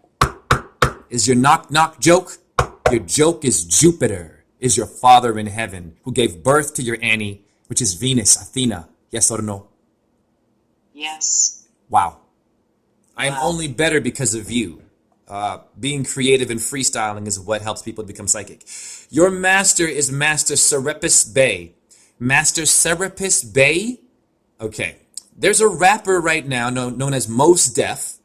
is your knock joke. Your joke is Jupiter, is your father in heaven who gave birth to your Annie, which is Venus, Athena. Yes or no? Yes. Wow. I am only better because of you. Being creative and freestyling is what helps people become psychic. Your master is Master Serapis Bey. Master Serapis Bey? Okay. There's a rapper right now known as Mos Def.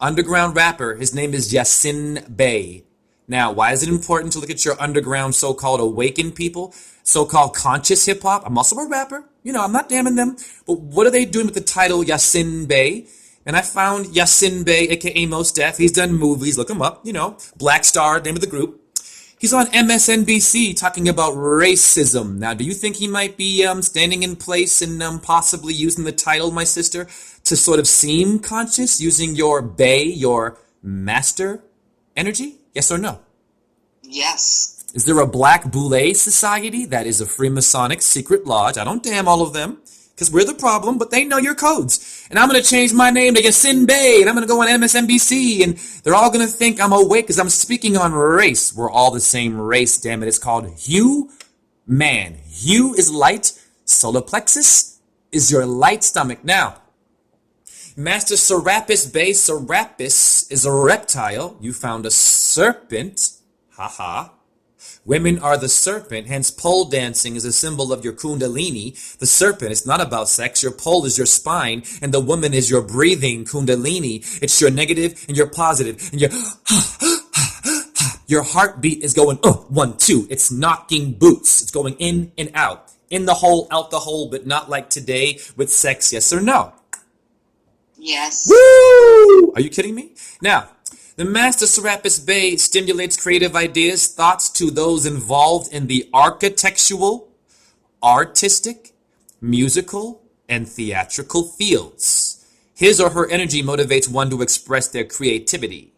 Underground rapper. His name is Yasin Bey. Now, why is it important to look at your underground so-called awakened people? So-called conscious hip-hop? I'm also a rapper. I'm not damning them. But what are they doing with the title Yasin Bey? And I found Yasin Bey, a.k.a. Mos Def. He's done movies. Look him up. Black Star, name of the group. He's on MSNBC talking about racism. Now, do you think he might be standing in place and possibly using the title, my sister, to sort of seem conscious, using your Bey, your master energy? Yes or no? Yes. Is there a Black Boule Society? That is a Freemasonic secret lodge. I don't damn all of them, because we're the problem, but they know your codes. And I'm going to change my name to Yasin Bey, and I'm going to go on MSNBC, and they're all going to think I'm awake because I'm speaking on race. We're all the same race, damn it. It's called Hue Man. Hue is light. Solar plexus is your light stomach. Now, Master Serapis Bey, Serapis is a reptile. You found a serpent. Ha. Women are the serpent, hence pole dancing is a symbol of your kundalini. The serpent is not about sex. Your pole is your spine, and the woman is your breathing kundalini. It's your negative and your positive, and your Your heartbeat is going, 1, 2. It's knocking boots. It's going in and out. In the hole, out the hole, but not like today with sex, yes or no? Yes. Woo! Are you kidding me? Now, the Master Serapis Bey stimulates creative ideas, thoughts to those involved in the architectural, artistic, musical, and theatrical fields. His or her energy motivates one to express their creativity.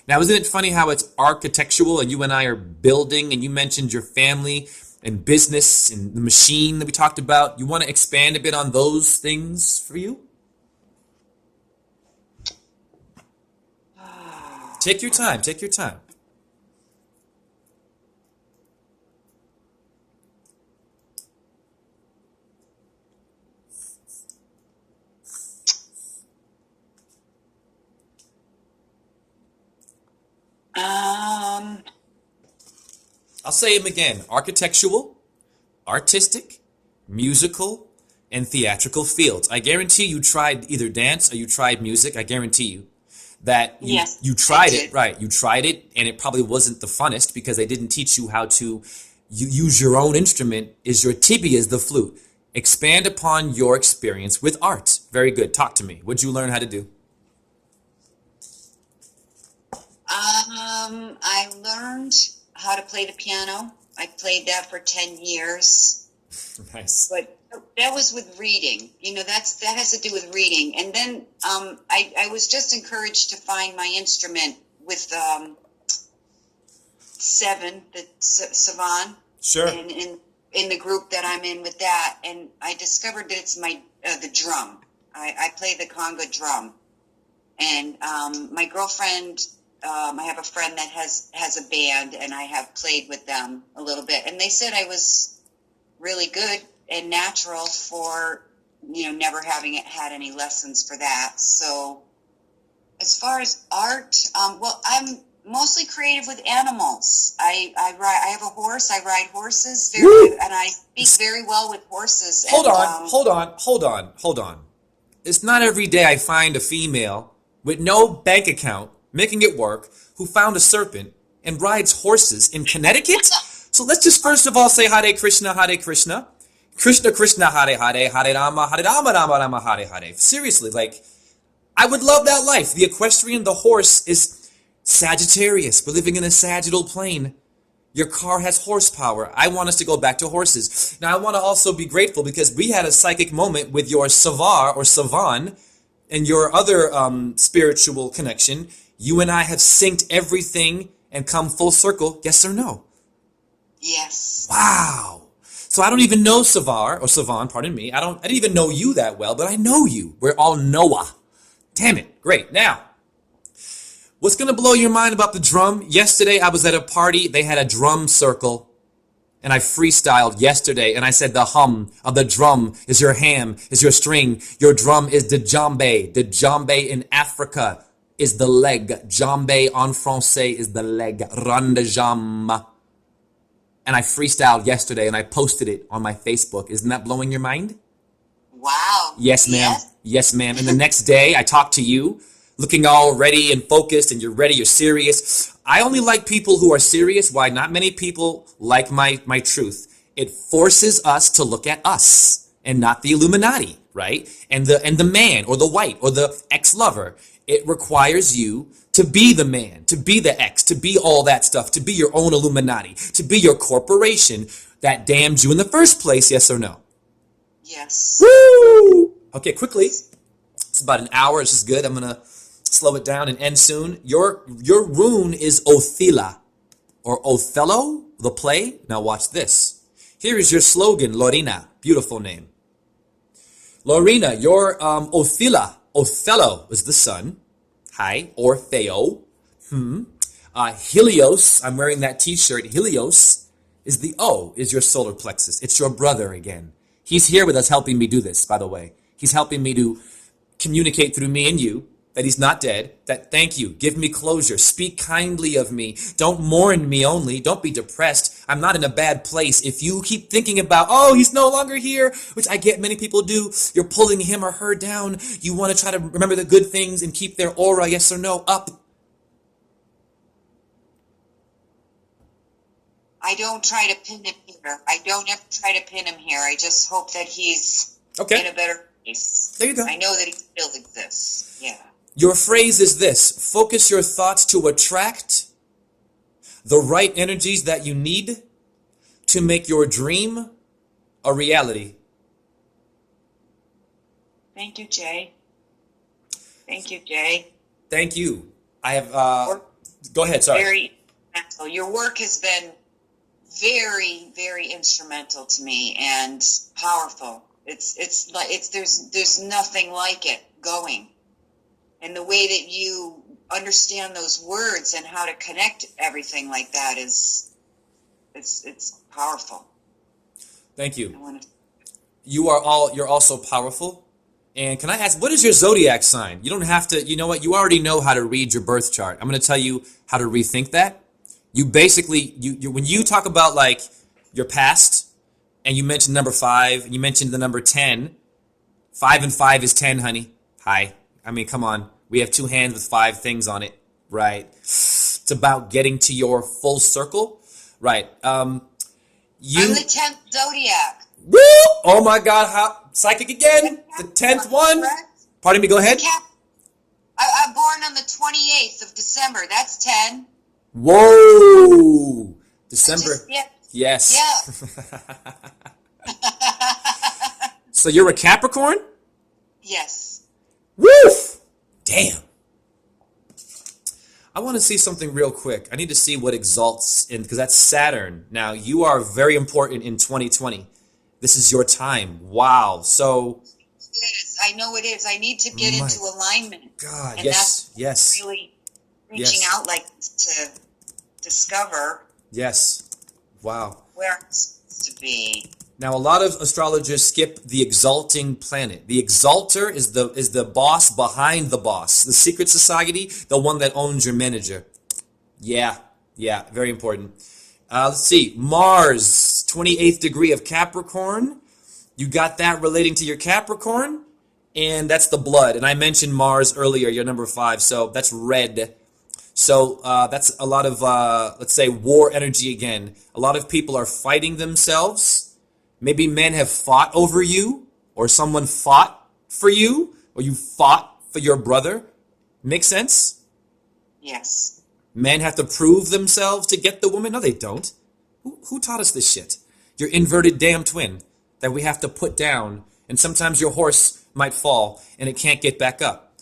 Now, isn't it funny how it's architectural and you and I are building, and you mentioned your family and business and the machine that we talked about? You want to expand a bit on those things for you? Take your time. Take your time. I'll say them again. Architectural, artistic, musical, and theatrical fields. I guarantee you tried either dance or you tried music. I guarantee you that Yes, you I tried did. it, right? You tried it, and it probably wasn't the funnest because they didn't teach you how to use your own instrument. Is your tibia is the flute. Expand upon your experience with art. Very good. Talk to me. What'd you learn how to do? I learned how to play the piano. I played that for 10 years, Nice. but that was with reading. That has to do with reading. And then I was just encouraged to find my instrument with Seven, Savan, Sure. in the group that I'm in with that. And I discovered that it's the drum. I play the conga drum. And my girlfriend, I have a friend that has a band, and I have played with them a little bit. And they said I was really good and natural for, never having had any lessons for that. So as far as art, well, I'm mostly creative with animals. I have a horse. I ride horses, and I speak very well with horses. Hold And, on. It's not every day I find a female with no bank account making it work who found a serpent and rides horses in Connecticut. So let's just first of all say Hare Krishna, Hare Krishna. Krishna Krishna, Hare Hare, Hare Rama, Rama Rama, Hare Hare. Seriously, I would love that life. The equestrian, the horse is Sagittarius. We're living in a sagittal plane. Your car has horsepower. I want us to go back to horses. Now, I want to also be grateful because we had a psychic moment with your Savar or Savan and your other spiritual connection. You and I have synced everything and come full circle. Yes or no? yes. Wow. So I don't even know Savar or Savan, pardon me. I didn't even know you that well, but I know you. We're all Noah. Damn it. Great. Now, what's going to blow your mind about the drum? Yesterday, I was at a party. They had a drum circle, and I freestyled yesterday, and I said the hum of the drum is your ham, is your string. Your drum is the djembe. The djembe in Africa is the leg. Djembe en français is the leg. Run de jambe. And I freestyled yesterday, and I posted it on my Facebook. Isn't that blowing your mind? Wow. Yes, ma'am. Yes. Yes, ma'am. And the next day, I talk to you, looking all ready and focused, and you're ready, you're serious. I only like people who are serious. Why? Not many people like my truth. It forces us to look at us and not the Illuminati, right? And the man or the white or the ex-lover. It requires you to be the man, to be the ex, to be all that stuff, to be your own Illuminati, to be your corporation that damned you in the first place, yes or no? Yes. Woo! Okay, quickly. It's about an hour. This is good. I'm going to slow it down and end soon. Your rune is Othila or Othello, the play. Now watch this. Here is your slogan, Lorena. Beautiful name. Lorena, your Othila, Othello is the sun. Hi, Orfeo. Helios, I'm wearing that t-shirt. Helios is the O, is your solar plexus. It's your brother again. He's here with us helping me do this, by the way. He's helping me to communicate through me and you that he's not dead, that thank you, give me closure, speak kindly of me, don't mourn me only, don't be depressed, I'm not in a bad place. If you keep thinking about, oh, he's no longer here, which I get many people do, you're pulling him or her down, you want to try to remember the good things and keep their aura, yes or no, up. I don't try to pin him here. I don't ever try to pin him here. I just hope that he's in Okay, a better place. there you go. I know that he still exists. Yeah. Your phrase is this: focus your thoughts to attract the right energies that you need to make your dream a reality. Thank you, Jay. Thank you, Jay. Thank you. I have, Work go ahead, sorry. very instrumental. Your work has been very, very instrumental to me and powerful. It's like there's nothing like it going. And the way that you understand those words and how to connect everything like that is it's powerful. Thank I you. want to You're also powerful. And can I ask, what is your zodiac sign? You don't have to, you know what? You already know how to read your birth chart. I'm going to tell you how to rethink that. You basically, when you talk about like your past and you mentioned number 5 and you mentioned the number 10, 5 and 5 is 10, honey. Hi. I mean, come on. We have 2 hands with 5 things on it, right? It's about getting to your full circle, right? I'm You, the 10th zodiac. woo! Oh my God, how psychic again? The 10th one? Correct? Pardon me, go ahead. I'm born on the 28th of December. That's 10. Whoa! December. Yeah. Yes. Yeah. So you're a Capricorn? Yes. Woof! Damn. I want to see something real quick. I need to see what exalts in, because that's Saturn. Now, you are very important in 2020. This is your time. Wow. So, It is. I know it is. I need to get My into alignment. God, And yes, yes, Really reaching Yes. out like to discover yes. Wow. where I'm supposed to be. Now, a lot of astrologers skip the exalting planet. The exalter is the boss behind the boss. The secret society, the one that owns your manager. Yeah, very important. Let's see. Mars, 28th degree of Capricorn. You got that relating to your Capricorn, and that's the blood. And I mentioned Mars earlier, your number 5, so that's red. So that's a lot of, let's say, war energy again. A lot of people are fighting themselves. Maybe men have fought over you, or someone fought for you, or you fought for your brother. Make sense? Yes. Men have to prove themselves to get the woman? No, they don't. Who taught us this shit? Your inverted damn twin that we have to put down, and sometimes your horse might fall and it can't get back up.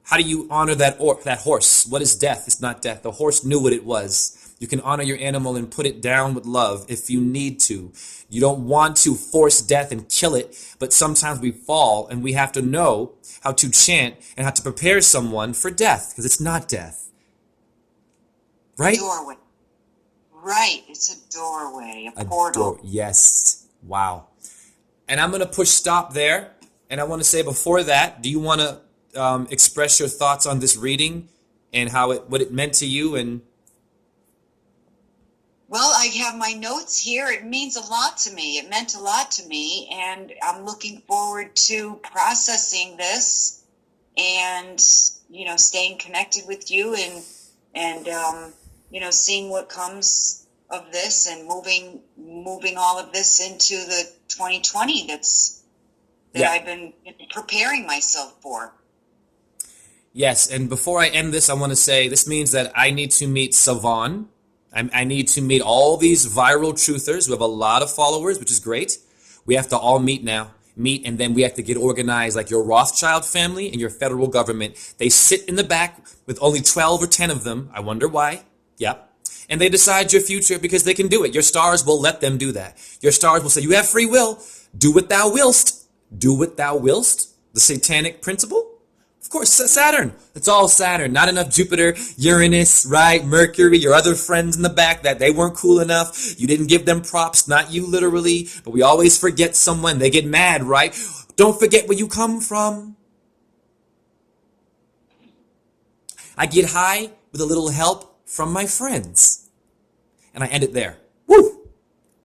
How do you honor that horse? What is death? It's not death. The horse knew what it was. You can honor your animal and put it down with love if you need to. You don't want to force death and kill it, but sometimes we fall and we have to know how to chant and how to prepare someone for death, because it's not death. Right? Doorway. Right. It's a doorway, a portal. Yes. Wow. And I'm going to push stop there. And I want to say before that, do you want to express your thoughts on this reading and what it meant to you? And Well, I have my notes here. It means a lot to me. It meant a lot to me, and I'm looking forward to processing this and, staying connected with you and seeing what comes of this and moving all of this into the 2020 that Yeah. I've been preparing myself for. yes, and before I end this, I want to say this means that I need to meet Savan. I need to meet all these viral truthers who have a lot of followers, which is great. We have to all meet now. And then we have to get organized like your Rothschild family and your federal government. They sit in the back with only 12 or 10 of them. I wonder why. Yep. And they decide your future because they can do it. Your stars will let them do that. Your stars will say, you have free will. Do what thou willst. Do what thou willst. The satanic principle. Of course, Saturn. It's all Saturn. Not enough Jupiter, Uranus, right? Mercury, your other friends in the back that they weren't cool enough. You didn't give them props, not you literally, but we always forget someone. They get mad, right? Don't forget where you come from. I get high with a little help from my friends. And I end it there.